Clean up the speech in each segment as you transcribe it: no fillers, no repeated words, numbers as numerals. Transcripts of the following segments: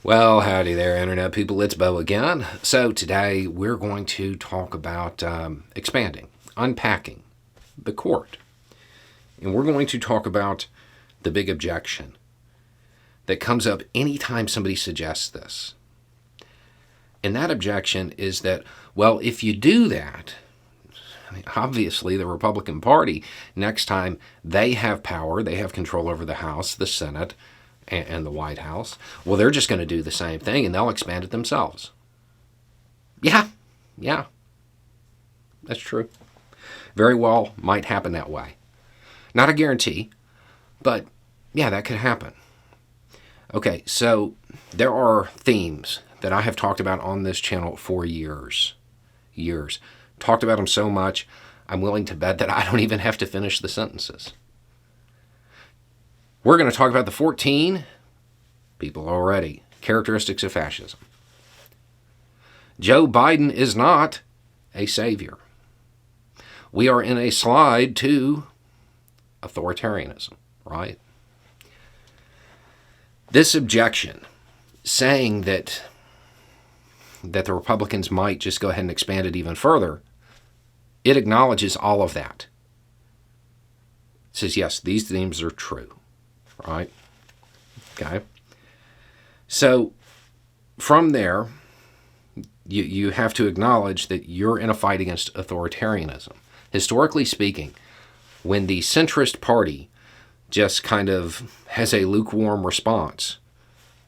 Well, howdy there, Internet people. It's Bo again. So, today we're going to talk about expanding, unpacking the court. And we're going to talk about the big objection that comes up anytime somebody suggests this. And that objection is that, well, if you do that, obviously the Republican Party, next time they have power, they have control over the House, the Senate, and the White House, well, they're just going to do the same thing and they'll expand it themselves. Yeah, that's true. Very well might happen that way. Not a guarantee, but yeah, that could happen. Okay, so there are themes that I have talked about on this channel for years. Talked about them so much, I'm willing to bet that I don't even have to finish the sentences. We're going to talk about the 14 people already, characteristics of fascism. Joe Biden is not a savior. We are in a slide to authoritarianism, right? This objection, saying that the Republicans might just go ahead and expand it even further, it acknowledges all of that. It says, yes, these themes are true. Right? Okay. So from there, you have to acknowledge that you're in a fight against authoritarianism. Historically speaking, when the centrist party just kind of has a lukewarm response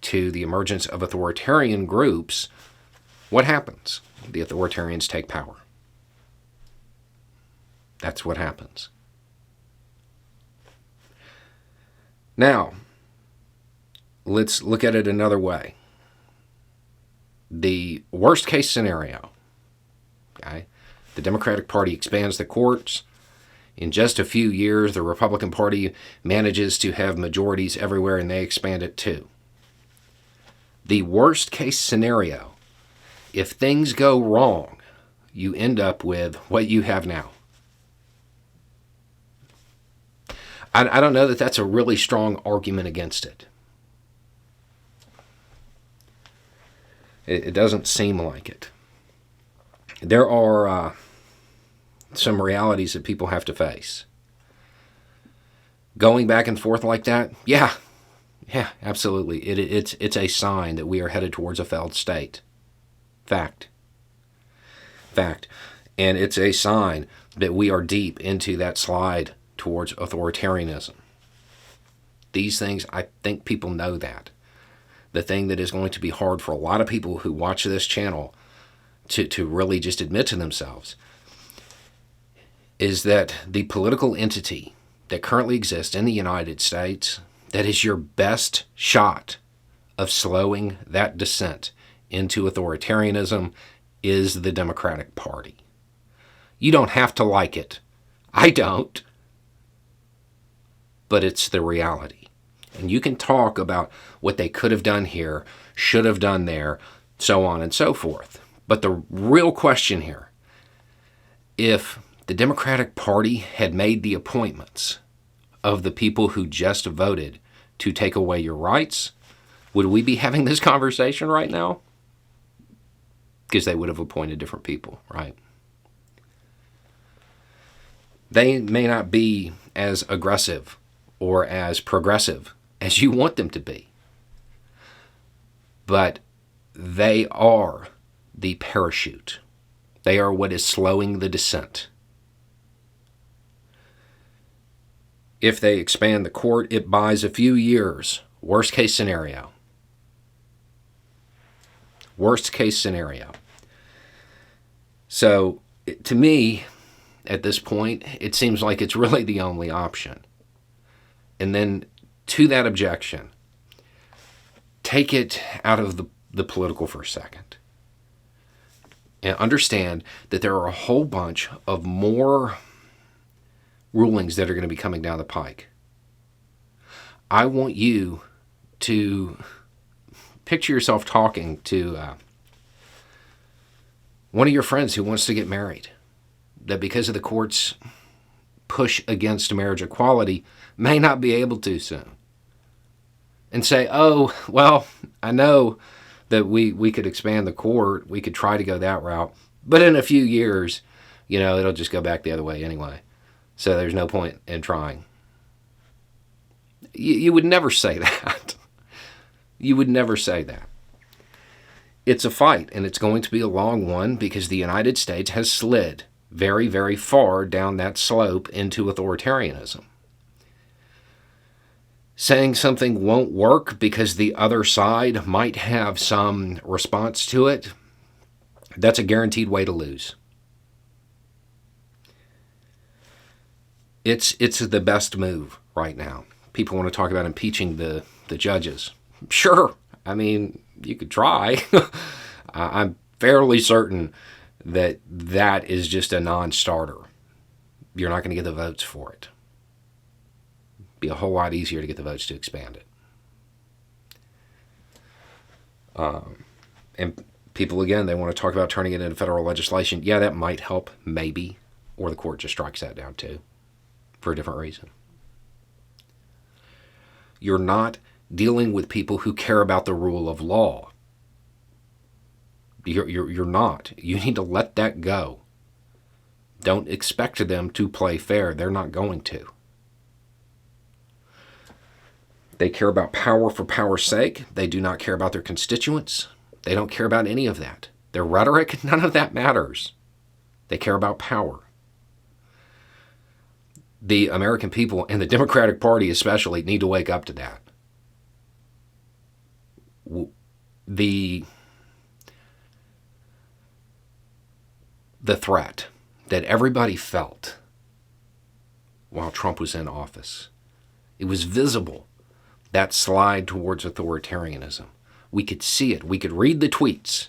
to the emergence of authoritarian groups, what happens? The authoritarians take power. That's what happens. Now, let's look at it another way. The worst case scenario, okay? The Democratic Party expands the courts. In just a few years, the Republican Party manages to have majorities everywhere and they expand it too. The worst case scenario, if things go wrong, you end up with what you have now. I don't know that that's a really strong argument against it. It doesn't seem like it. There are some realities that people have to face. Going back and forth like that, yeah, absolutely. It's a sign that we are headed towards a failed state. Fact. And it's a sign that we are deep into that slide towards authoritarianism. These things, I think people know that. The thing that is going to be hard for a lot of people who watch this channel to really just admit to themselves is that the political entity that currently exists in the United States, that is your best shot of slowing that descent into authoritarianism, is the Democratic Party. You don't have to like it. I don't. But it's the reality. And you can talk about what they could have done here, should have done there, so on and so forth. But the real question here, if the Democratic Party had made the appointments of the people who just voted to take away your rights, would we be having this conversation right now? Because they would have appointed different people, right? They may not be as aggressive or as progressive as you want them to be. But they are the parachute. They are what is slowing the descent. If they expand the court, it buys a few years. Worst case scenario. Worst case scenario. So, to me, at this point, it seems like it's really the only option. And then, to that objection, take it out of the political for a second. And understand that there are a whole bunch of more rulings that are going to be coming down the pike. I want you to picture yourself talking to one of your friends who wants to get married, that because of the court's push against marriage equality may not be able to soon. And say, oh, well, I know that we could expand the court. We could try to go that route. But in a few years, it'll just go back the other way anyway. So there's no point in trying. You would never say that. You would never say that. It's a fight, and it's going to be a long one because the United States has slid very, very far down that slope into authoritarianism. Saying something won't work because the other side might have some response to it, that's a guaranteed way to lose. It's the best move right now. People want to talk about impeaching the judges. Sure, I mean, you could try. I'm fairly certain that is just a non-starter. You're not going to get the votes for it. Be a whole lot easier to get the votes to expand it. And people, again, they want to talk about turning it into federal legislation. Yeah, that might help, maybe. Or the court just strikes that down too, for a different reason. You're not dealing with people who care about the rule of law. You're not. You need to let that go. Don't expect them to play fair. They're not going to. They care about power for power's sake. They do not care about their constituents. They don't care about any of that. Their rhetoric, none of that matters. They care about power. The American people and the Democratic Party especially need to wake up to that. The threat that everybody felt while Trump was in office, it was visible, that slide towards authoritarianism. We could see it. We could read the tweets.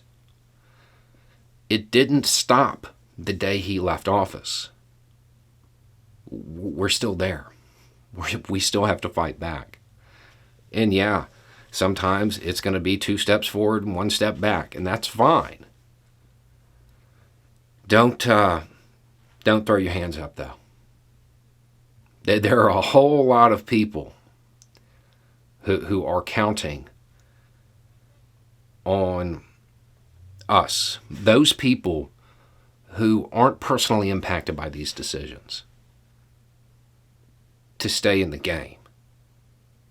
It didn't stop the day he left office. We're still there. We still have to fight back. And yeah, sometimes it's going to be 2 steps forward and 1 step back, and that's fine. Don't throw your hands up, though. There are a whole lot of people who are counting on us, those people who aren't personally impacted by these decisions, to stay in the game,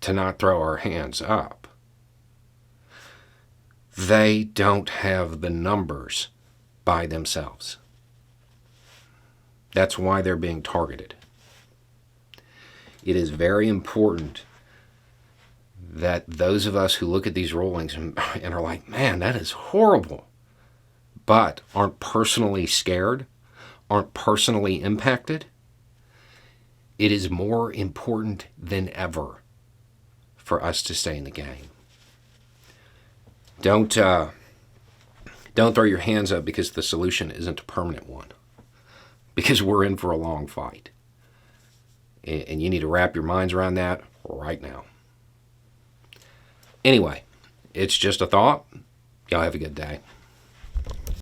to not throw our hands up. They don't have the numbers by themselves. That's why they're being targeted. It is very important that those of us who look at these rulings and are like, man, that is horrible, but aren't personally scared, aren't personally impacted, it is more important than ever for us to stay in the game. Don't throw your hands up because the solution isn't a permanent one, because we're in for a long fight. And you need to wrap your minds around that right now. Anyway, it's just a thought. Y'all have a good day.